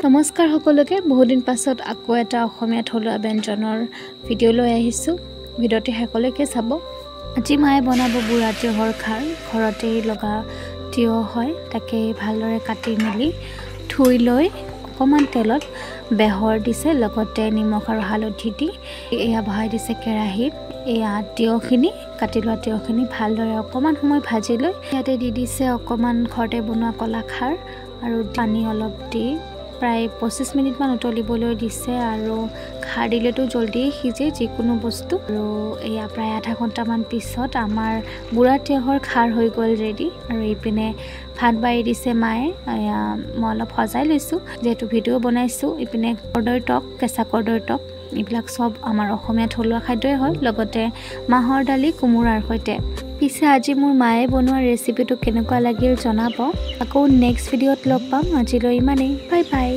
নমস্কাৰ সকলোকে বহুত দিন পাছত আকৌ এটা অসমীয়া থলুৱা ব্যঞ্জনৰ ভিডিও লৈ আহিছো ভিডিওটি সকলোকে চাব আজি মায়ে বনাব বুঢ়া তিয়হৰ খাৰ ঘৰতে লগা তিয়হ হয় তাকে ভালদৰে কাটি মেলি ধুই লৈ অকমান তেলত বেহৰ দিছে লগতে নিমখ আৰু হালধি দি এয়া বহাই দিছে কেৰাহীত এয়া তিয়হখিনি কাটি লোৱা তিয়হখিনি ভালদৰে অকমান সময় ভাজি লৈ ইয়াতে দি দিছে অকমান ঘৰতে বনোৱা কলা খাৰ আৰু পানী অলপ দি প্ৰায় 25 মিনিট মান উতলিবলৈ দিছে আৰু খাৰ দিলেতো জলদি সিজে যিকোনো বস্তু আৰু এয়া প্ৰায় আধা ঘণ্টা মান পিছত আমাৰ বুঢ়া তিয়হৰ খাৰ হৈ গ'ল ৰেডি আৰু ইপিনে ভাত বাঢ়ি দিছে মায়ে মই অলপ সজাই লৈছো যেহেতু ভিডিও বনাইছো ইপিনে কৰ্দৈ টক কেঁচা কৰ্দৈ টক এইবিলাক সব আমাৰ অসমীয়া থলুৱা খাদ্যই হয় লগতে মাহৰ দালি কোমোৰাৰ সৈতে পিছে আজি মোৰ মায়ে বনোৱা ৰেচিপিটো কেনেকুৱা লাগিল জনাব আকৌ নেক্সট ভিডিওত লগ পাম আজিলৈ ইমানেই বাই বাই